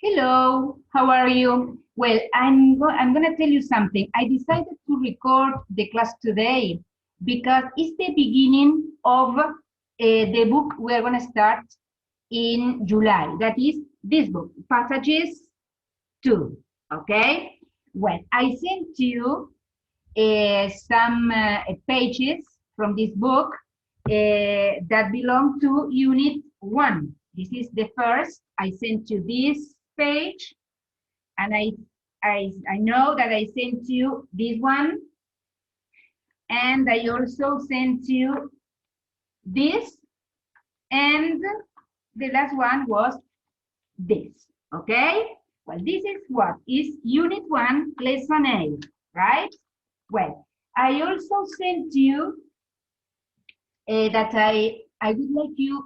Hello, how are you? Well, I'm gonna tell you something. I decided to record the class today because it's the beginning of the book we are gonna start in July. That is this book, Passages 2. Okay? Well, I sent you some pages from this book that belong to Unit 1. This is the first. I sent you this page, and I know that I sent you this one, and I also sent you this, and the last one was this. Okay? Well, this is what is Unit 1, Lesson A, right? Well, I also sent you that I would like you,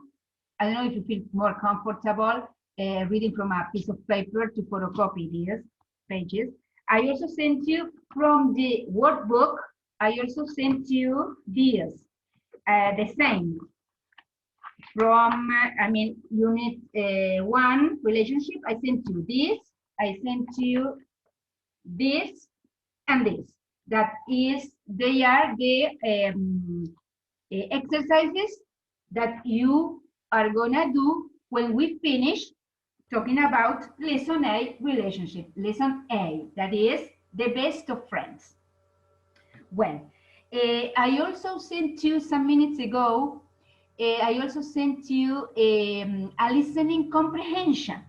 I don't know if you feel more comfortable reading from a piece of paper to photocopy these pages. I also sent you from the workbook, I also sent you this, the same. From, Unit 1, relationship, I sent you this, I sent you this, and this. That is, they are the exercises that you are gonna do when we finish talking about lesson A, relationship. Lesson A, that is the best of friends. Well, I also sent you some minutes ago, I also sent you a listening comprehension.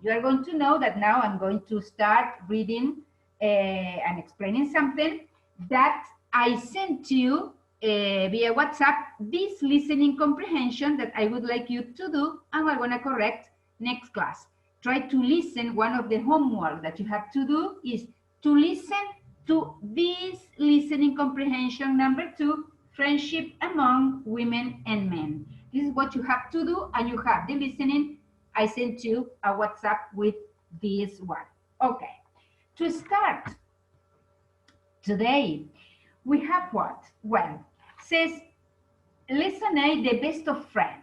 You are going to know that now I'm going to start reading and explaining something that I sent to you via WhatsApp, this listening comprehension that I would like you to do, and we're going to correct next class. Try to listen. One of the homework that you have to do is to listen to this listening comprehension number 2, friendship among women and men. This is what you have to do, and you have the listening. I sent you a WhatsApp with this one. Okay, to start today, we have what? Well, says, lesson A, the best of friends.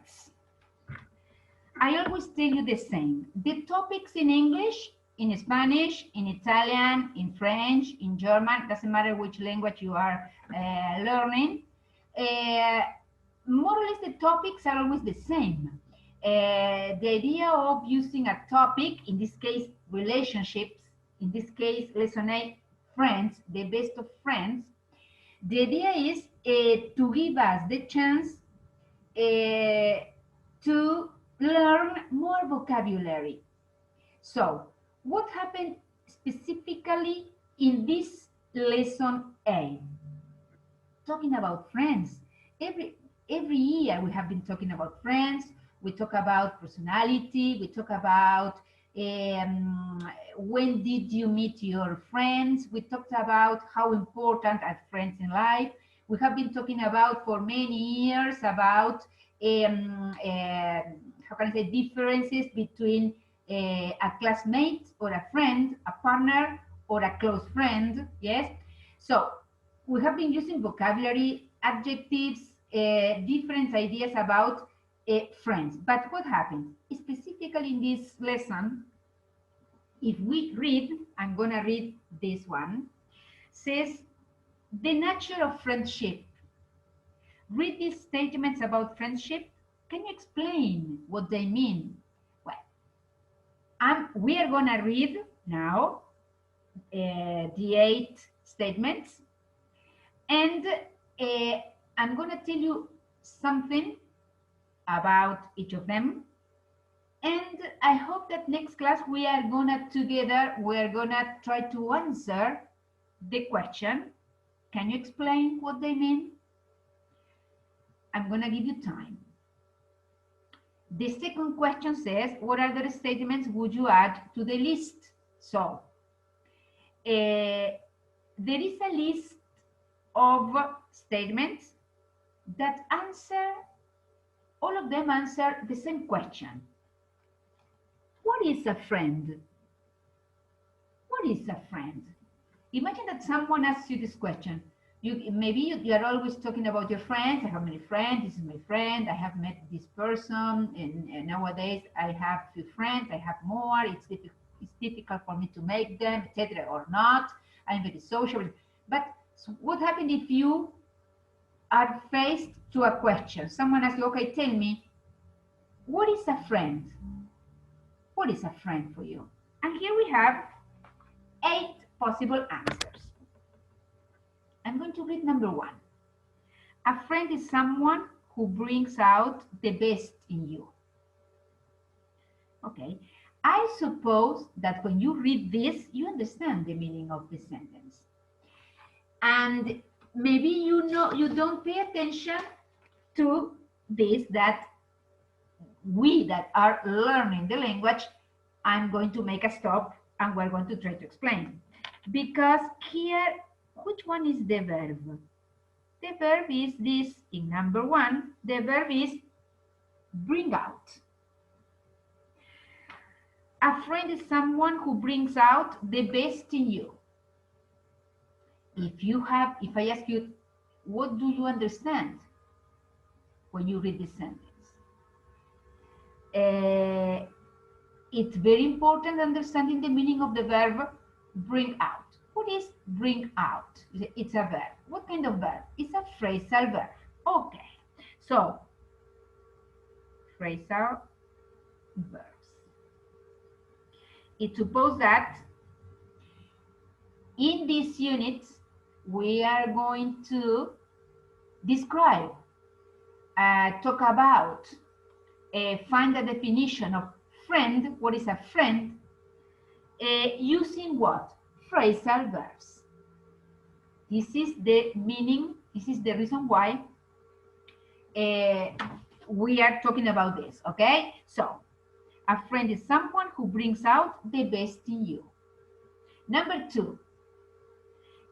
I always tell you the same. The topics in English, in Spanish, in Italian, in French, in German, doesn't matter which language you are learning, more or less the topics are always the same. The idea of using a topic, in this case, relationships, in this case, lesson A, friends, the best of friends, the idea is to give us the chance to learn more vocabulary. So, what happened specifically in this lesson A? Talking about friends. Every year we have been talking about friends. We talk about personality. We talk about when did you meet your friends. We talked about how important are friends in life. We have been talking about for many years about how can I say, differences between a classmate or a friend, a partner or a close friend. Yes. So we have been using vocabulary, adjectives, different ideas about friends. But what happens? Specifically in this lesson, if we read, I'm going to read this one, says, the nature of friendship. Read these statements about friendship. Can you explain what they mean? Well, we are going to read now the 8 statements. And I'm going to tell you something about each of them. And I hope that next class we are going to together, we're going to try to answer the question. Can you explain what they mean? I'm going to give you time. The second question says, what other statements would you add to the list? So there is a list of statements that answer, all of them answer the same question. What is a friend? What is a friend? Imagine that someone asks you this question. You are always talking about your friends. I have many friends. This is my friend. I have met this person, and nowadays I have few friends. I have more. It's difficult for me to make them, etc. or not. I'm very social. But what happens if you are faced to a question? Someone asks you, okay, tell me, what is a friend? What is a friend for you? And here we have 8 possible answers. I'm going to read number 1. A friend is someone who brings out the best in you. Okay, I suppose that when you read this, you understand the meaning of the sentence. And maybe you don't pay attention to this, that we that are learning the language, I'm going to make a stop and we're going to try to explain. Because here, which one is the verb? The verb is this in number 1. The verb is bring out. A friend is someone who brings out the best in you. If I ask you, what do you understand when you read this sentence? It's very important understanding the meaning of the verb bring out. What is bring out? It's a verb. What kind of verb? It's a phrasal verb. Okay, so phrasal verbs. It's supposed that in these units we are going to describe, talk about, find the definition of friend. What is a friend? Using what? Phrasal verbs. This is the meaning, this is the reason why we are talking about this, okay? So, a friend is someone who brings out the best in you. Number 2,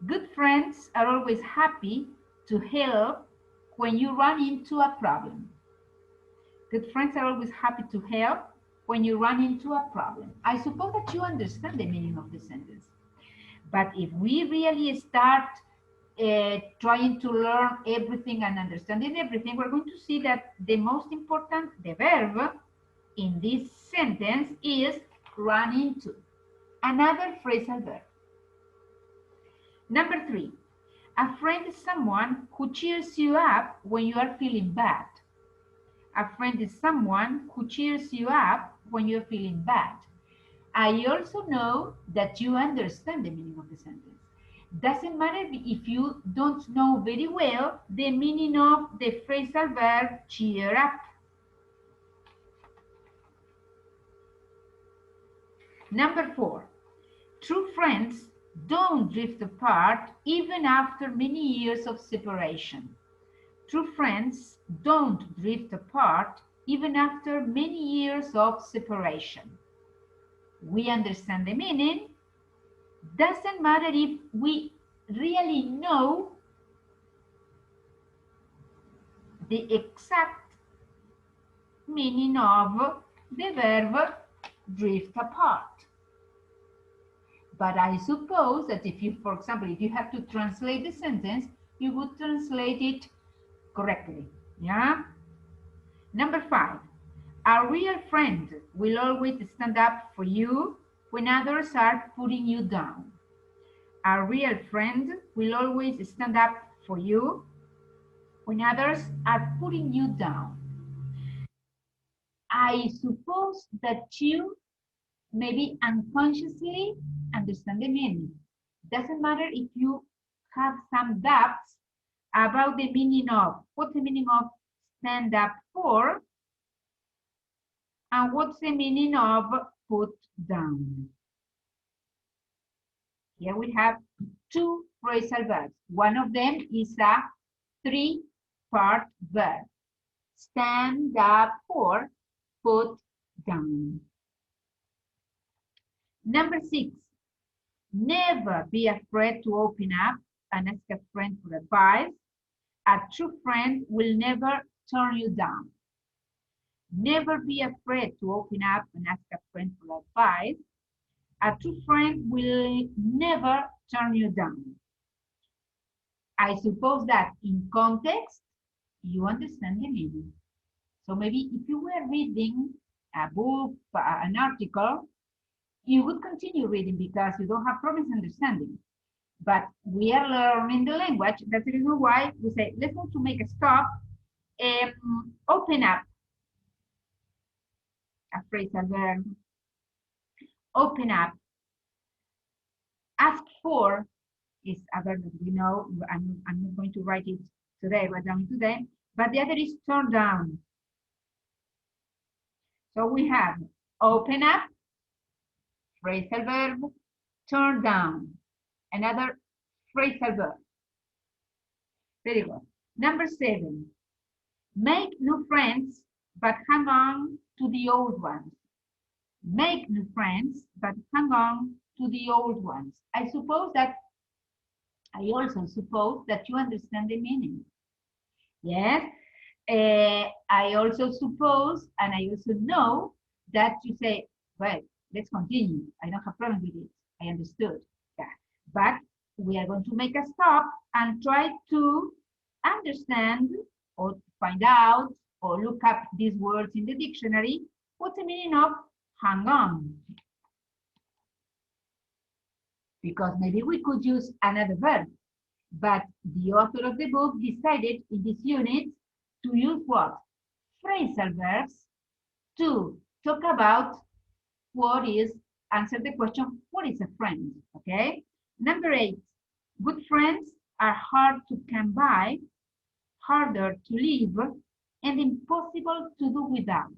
good friends are always happy to help when you run into a problem. Good friends are always happy to help when you run into a problem. I suppose that you understand the meaning of the sentence. But if we really start trying to learn everything and understanding everything, we're going to see that the most important, the verb in this sentence is run into. Another phrasal verb. Number 3, a friend is someone who cheers you up when you are feeling bad. A friend is someone who cheers you up when you're feeling bad. I also know that you understand the meaning of the sentence. Doesn't matter if you don't know very well the meaning of the phrasal verb cheer up. Number 4, true friends don't drift apart even after many years of separation. True friends don't drift apart even after many years of separation. We understand the meaning. Doesn't matter if we really know the exact meaning of the verb drift apart. But I suppose that if you, for example, if you have to translate the sentence, you would translate it correctly. Yeah? Number 5, a real friend will always stand up for you when others are putting you down. A real friend will always stand up for you when others are putting you down. I suppose that you maybe unconsciously understand the meaning. Doesn't matter if you have some doubts about the meaning of, what's the meaning of stand up for, and what's the meaning of put down. Here we have 2 phrasal verbs. One of them is a 3-part verb. Stand up for, put down. Number 6, never be afraid to open up and ask a friend for advice. A true friend will never turn you down. Never be afraid to open up and ask a friend for advice. A true friend will never turn you down. I suppose that in context, you understand the meaning. So maybe if you were reading a book, an article, you would continue reading because you don't have problems understanding. But we are learning the language. That's the reason why we say, let's go to make a stop. Open up, a phrasal verb. Open up. Ask for is a verb that we know. I'm not going to write it today, write down today. But the other is turn down. So we have open up, phrasal verb, turn down. Another phrasal verb. Very good. Number 7, make new friends, but hang on to the old ones. Make new friends, but hang on to the old ones. I also suppose that you understand the meaning. Yes, I also suppose, and I also know that you say, well, let's continue. I don't have problem with it. I understood. Yeah. But we are going to make a stop and try to understand or find out or look up these words in the dictionary. What's the meaning of hang on? Because maybe we could use another verb, but the author of the book decided in this unit to use what? Phrasal verbs to talk about what is, answer the question, what is a friend? Okay. Number 8, good friends are hard to come by, harder to live, and impossible to do without.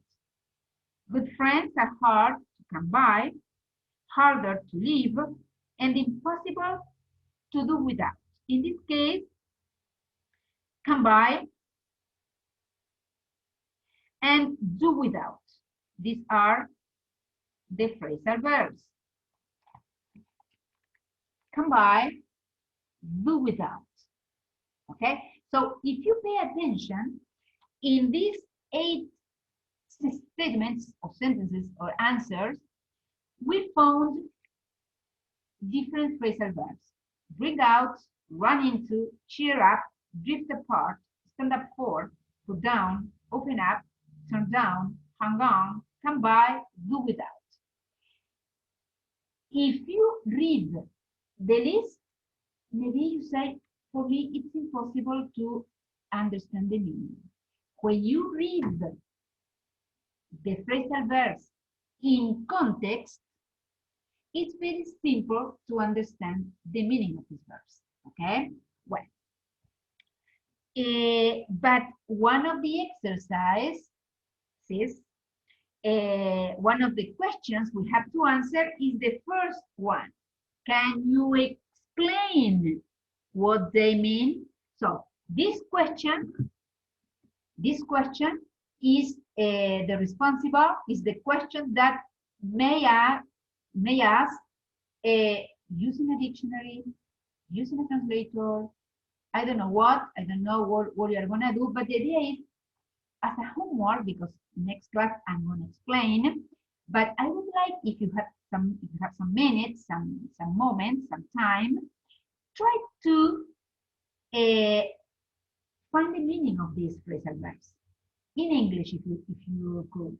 Good friends are hard to come by, harder to live, and impossible to do without. In this case, come by and do without. These are the phrasal verbs. Come by, do without. Okay, so if you pay attention, in these 8 statements of sentences or answers, we found different phrasal verbs. Bring out, run into, cheer up, drift apart, stand up for, put down, open up, turn down, hang on, come by, do without. If you read the list, maybe you say, for me, it's impossible to understand the meaning. When you read the phrasal verbs in context, it's very simple to understand the meaning of these verbs, okay? Well, but one of the exercises, one of the questions we have to answer is the first one. Can you explain what they mean? So this question is the question that may ask using a dictionary, using a translator. I don't know what you are gonna do, but the idea is as a homework, because next class I'm gonna explain. But I would like if you have some minutes, some moments, some time, try to find the meaning of these phrasal verbs in English if you could.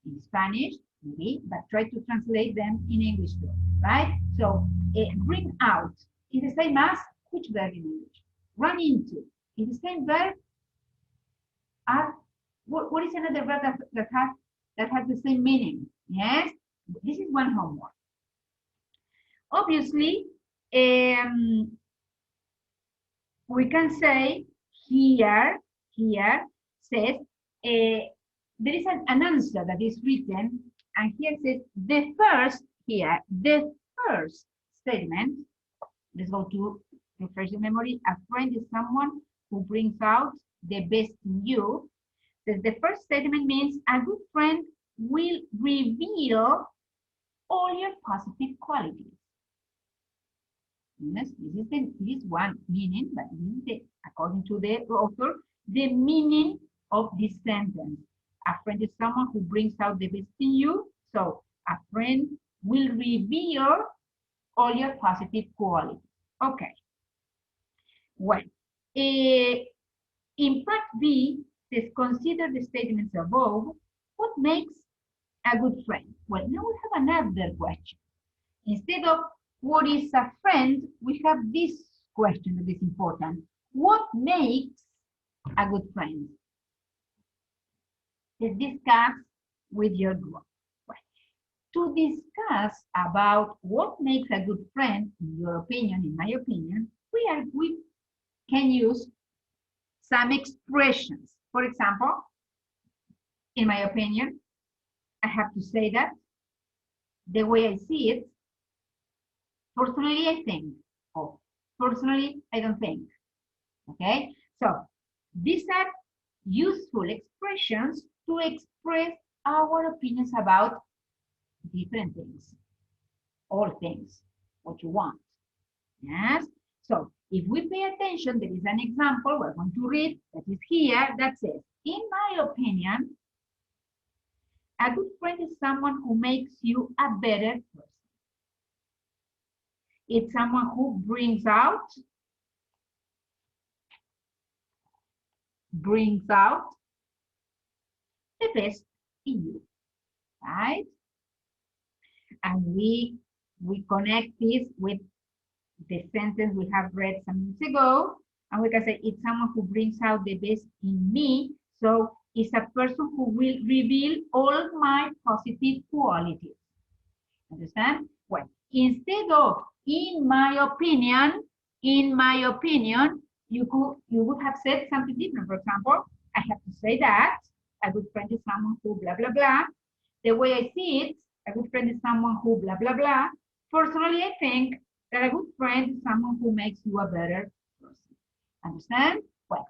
In Spanish, maybe, but try to translate them in English too, right? So bring out is the same as which verb in English? Run into is the same verb as what is another verb that has the same meaning? Yes, this is one homework. Obviously, we can say here says there is an answer that is written, and here it says the first statement. Let's go to refresh the memory. A friend is someone who brings out the best in you. The first statement means a good friend will reveal all your positive qualities. Yes, this is one meaning, but this is according to the author, the meaning of this sentence. A friend is someone who brings out the best in you. So a friend will reveal all your positive qualities. Okay. Well, in part B, says consider the statements above. What makes a good friend? Well, now we have another question. Instead of what is a friend, we have this question that is important. What makes a good friend? Let's discuss with your group. Well, to discuss about what makes a good friend, in your opinion, in my opinion, we can use some expressions. For example, in my opinion, I have to say that the way I see it, personally I think, or personally I don't think. Okay, so these are useful expressions to express our opinions about different things, all things, what you want. Yes, so if we pay attention, there is an example we're going to read that is here that says, in my opinion, a good friend is someone who makes you a better person. It's someone who brings out the best in you, right? And we connect this with the sentence we have read some minutes ago, and we can say it's someone who brings out the best in me. So it's a person who will reveal all my positive qualities. Understand? Well, instead of in my opinion, you would have said something different. For example, I have to say that a good friend is someone who blah blah blah. The way I see it, a good friend is someone who blah blah blah. Personally, I think that a good friend is someone who makes you a better person. Understand? Well,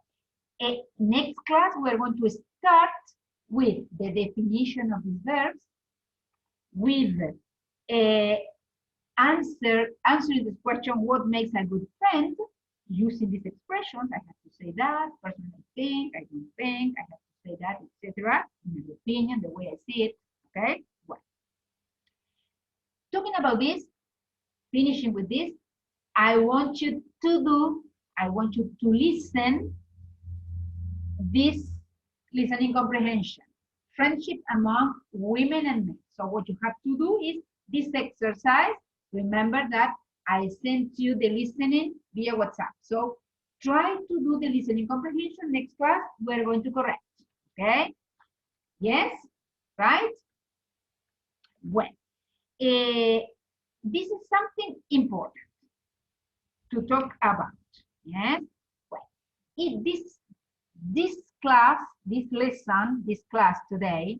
next class we're going to start with the definition of these verbs, with answering this question, what makes a good friend, using these expressions. I have to say that, personally I think, I don't think, I have to say that, etc. In my opinion, the way I see it. Okay? Well, talking about this, finishing with this, I want you to listen this listening comprehension. Friendship among women and men. So what you have to do is this exercise. Remember that I sent you the listening via WhatsApp. So try to do the listening comprehension. Next class, we're going to correct. Okay? Yes? Right? Well, this is something important to talk about. Yes? Well, if this class today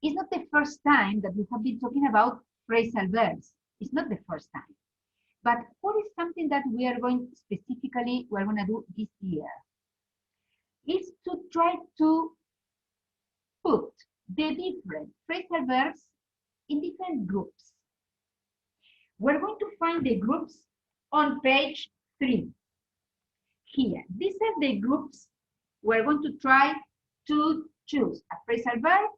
is not the first time that we have been talking about phrasal verbs. It's not the first time. But what is something that we are going to do this year? Is to try to put the different phrasal verbs in different groups. We're going to find the groups on page 3. Here, these are the groups we're going to try to choose a phrasal verb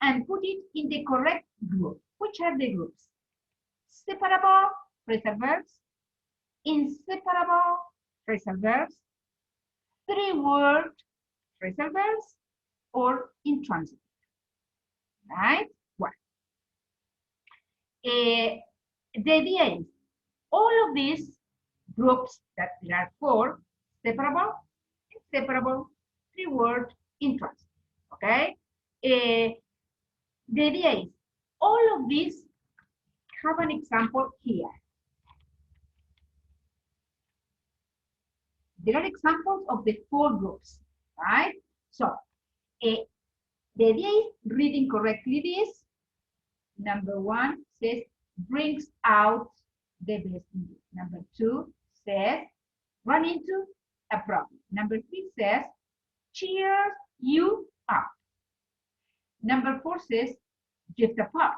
and put it in the correct group. Which are the groups? Separable phrasal verbs, inseparable phrasal verbs, 3-word phrasal verbs, or intransitive. Right? Well, the idea is all of these groups that there are 4, separable, inseparable, 3-word, intransitive. Okay? The idea is all of these have an example here. There are examples of the 4 groups, right? So, the idea is reading correctly this. Number 1 says, brings out the best in you. Number 2 says, run into a problem. Number 3 says, cheers you up. Number 4 says, drift apart.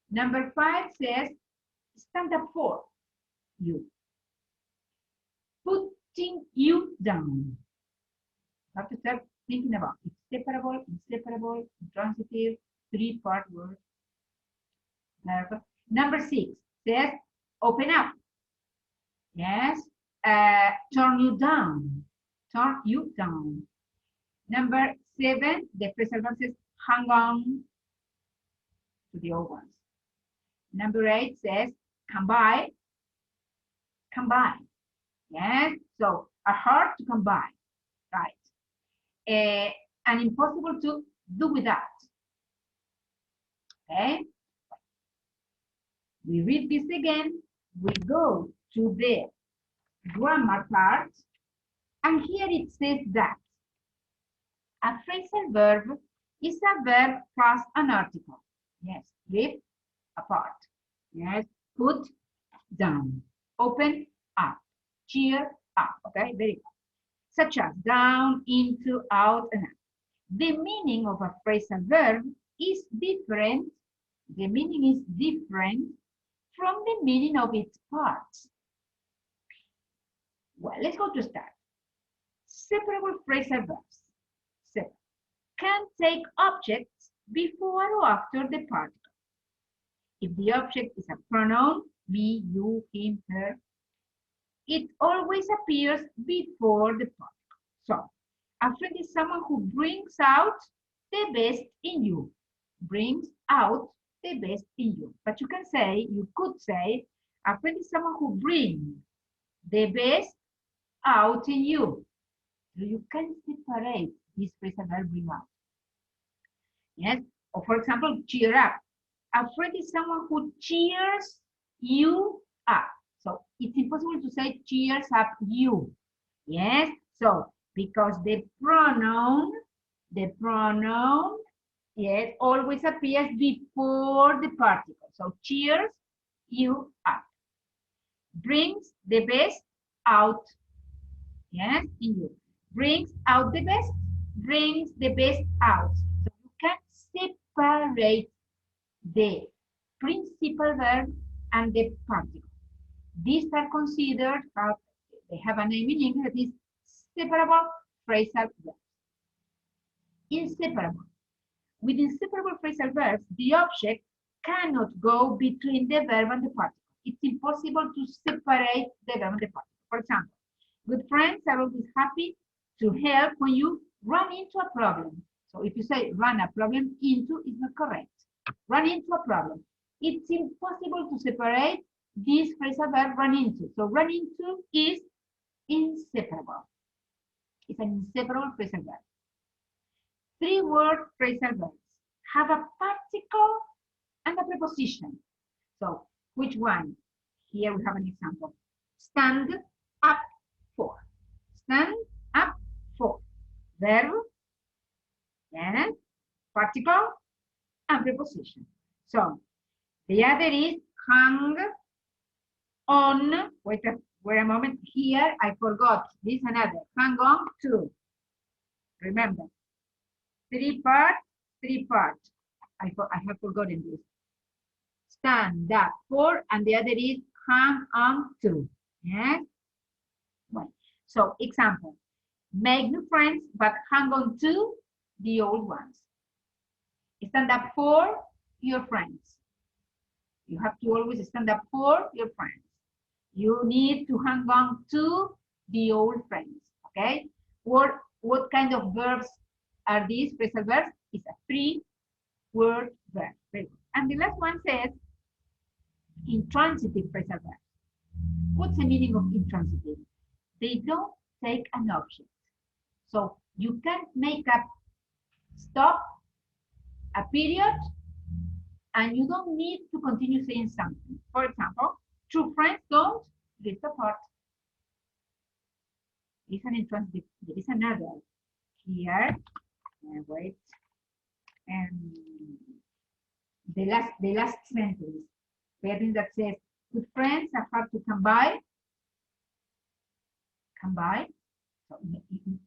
Number 5 says, stand up for you. Putting you down. You have to start thinking about it. Separable, inseparable, intransitive, 3-part word. Number 6 says, open up. Yes, turn you down. Turn you down. Number 7, the phrasal verb says hang on to the old ones. Number 8 says come by. Come by. Yes, so are hard to come by, right? And impossible to do without. Okay, we read this again. We go to the grammar part, and here it says that a phrasal verb is a verb plus an article. Yes, lift apart. Yes, put down, open up, cheer up. Okay, very good. Such as down, into, out, and up. The meaning of a phrasal verb is different. The meaning is different from the meaning of its parts. Well, let's go to start. Separable phrasal verbs can take objects before or after the particle. If the object is a pronoun, me, you, him, her, it always appears before the particle. So, a friend is someone who brings out the best in you. Brings out the best in you. But you could say, a friend is someone who brings the best out in you. So you can separate this phrasal verb bring out. Yes, or for example, cheer up. A friend is someone who cheers you up. So it's impossible to say cheers up you. Yes, so because the pronoun, yes, always appears before the particle. So cheers you up. Brings the best out. Yes, in you. Brings out the best, brings the best out. So you can separate the principal verb and the particle. These are considered, they have a name in English, that is separable phrasal verbs. Inseparable. With inseparable phrasal verbs, the object cannot go between the verb and the particle. It's impossible to separate the verb and the particle. For example, good friends are always happy to help when you run into a problem. So if you say run a problem into, is not correct. Run into a problem. It's impossible to separate this phrasal verb run into. So run into is inseparable. It's an inseparable phrasal verb. Three-word phrasal verbs have a particle and a preposition. So which one? Here we have an example. Stand up for. Stand up for. Verb, yes, particle, and preposition. So the other is hang on. Wait a moment. Here I forgot. This is another. Hang on to. Remember. Three part. I have forgotten this. Stand up for, and the other is hang on to. Yes. Well, so example. Make new friends, but hang on to the old ones. Stand up for your friends. You have to always stand up for your friends. You need to hang on to the old friends. Okay? What kind of verbs are these? Phrasal verbs is a three-word verb. Very good. And the last one says intransitive phrasal verbs. What's the meaning of intransitive? They don't take an object. So you can't make a stop, a period, and you don't need to continue saying something. For example, true friends don't drift apart. It's an intransitive. There is another here. Wait. The last sentence. Sentence that says, good friends are hard to come by. Come by. So,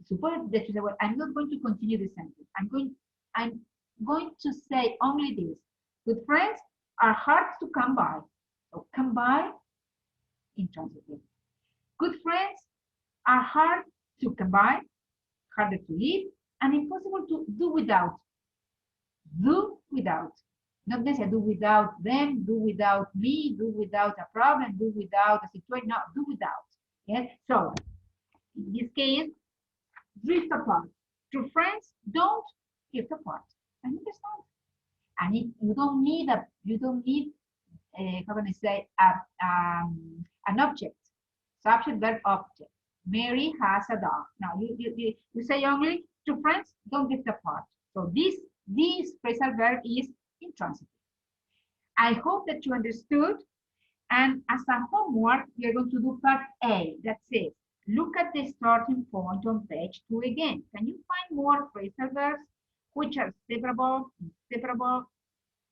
suppose that you say, well, I'm not going to continue the sentence. I'm going to say only this. Good friends are hard to come by. So come by, intransitive. Good friends are hard to come by, harder to live, and impossible to do without. Do without. Not necessarily do without them, do without me, do without a problem, do without a situation. No, do without. Yes. So in this case, drift apart. Two friends don't drift apart. I understand. And you don't need how can I say, an object, subject, verb, object. Mary has a dog. Now you say only two friends don't drift apart. So this phrasal verb is intransitive. I hope that you understood. And as a homework, we are going to do part A. That says, look at the starting point on page 2 again. Can you find more phrasal verbs which are separable, inseparable,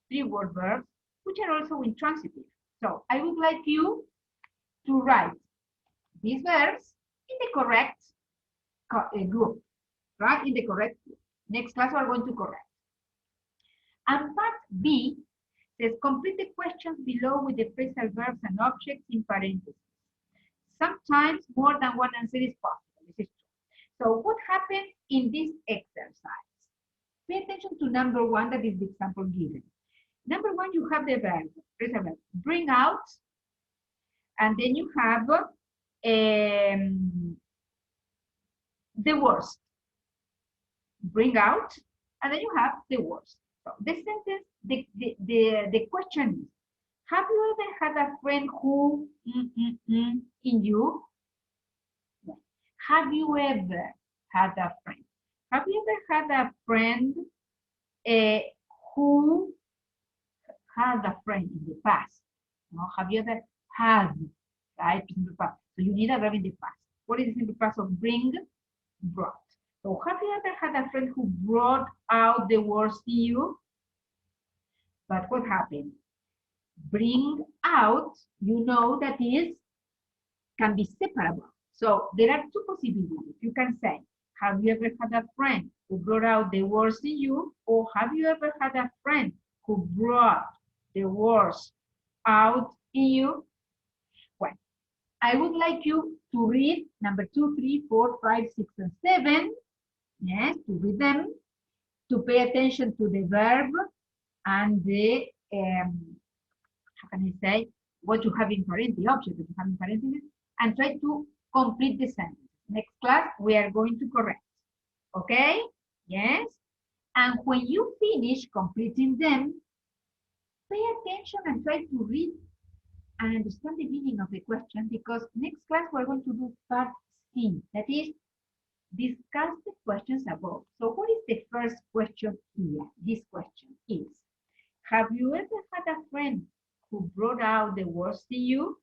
three-word verbs, which are also intransitive? So I would like you to write these verbs in the correct group, right? In the correct group. Next class, we are going to correct. And part B says, complete the questions below with the phrasal verbs and objects in parentheses. Sometimes more than one answer is possible. This is true. So what happened in this exercise? Pay attention to number 1, that is the example given. Number 1, you have the verb, phrasal verb, bring out, and then you have the worst. Bring out, and then you have the worst. So the sentence, the question is, have you ever had a friend who in you? Have you ever had a friend? Have you ever had a friend who had a friend in the past? No, have you ever had, right? So you need a verb in the past. What is the simple past of bring? Brought. So have you ever had a friend who brought out the worst in you? But what happened? Bring out, you know that is, can be separable. So there are two possibilities. You can say, have you ever had a friend who brought out the worst in you? Or have you ever had a friend who brought the worst out in you? Well, I would like you to read number 2, 3, 4, 5, 6, and 7. Yes, to read them, to pay attention to the verb and the, how can I say, what you have in parentheses, the object that you have in parentheses, and try to complete the sentence. Next class, we are going to correct. Okay? Yes? And when you finish completing them, pay attention and try to read and understand the meaning of the question, because next class we're going to do part C, that is, discuss the questions above. So what is the first question here? This question is, have you ever had a friend who brought out the worst in you?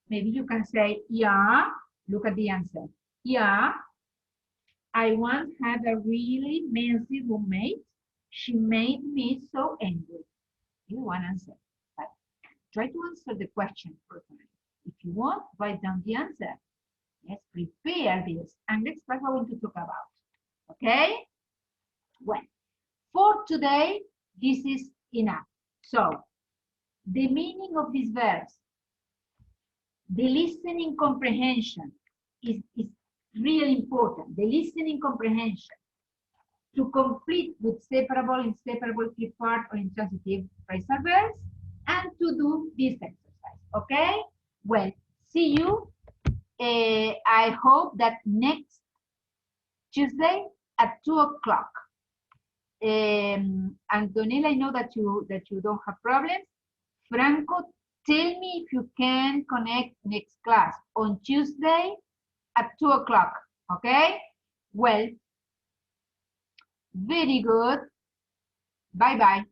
Maybe you can say, yeah, look at the answer. Yeah, I once had a really messy roommate. She made me so angry. You one answer, but try to answer the question personally. If you want, write down the answer. Yes, prepare this. And next class we're going to talk about. Okay? Well, for today, this is enough. So, the meaning of these verbs, the listening comprehension is really important. The listening comprehension to complete with separable, inseparable, three-part, or intransitive phrasal verbs, and to do this exercise. Okay? Well, see you. I hope that next Tuesday at 2 o'clock. Antonella, I know that you don't have problems. Franco, tell me if you can connect next class on Tuesday at 2 o'clock. Okay? Well, very good. Bye-bye.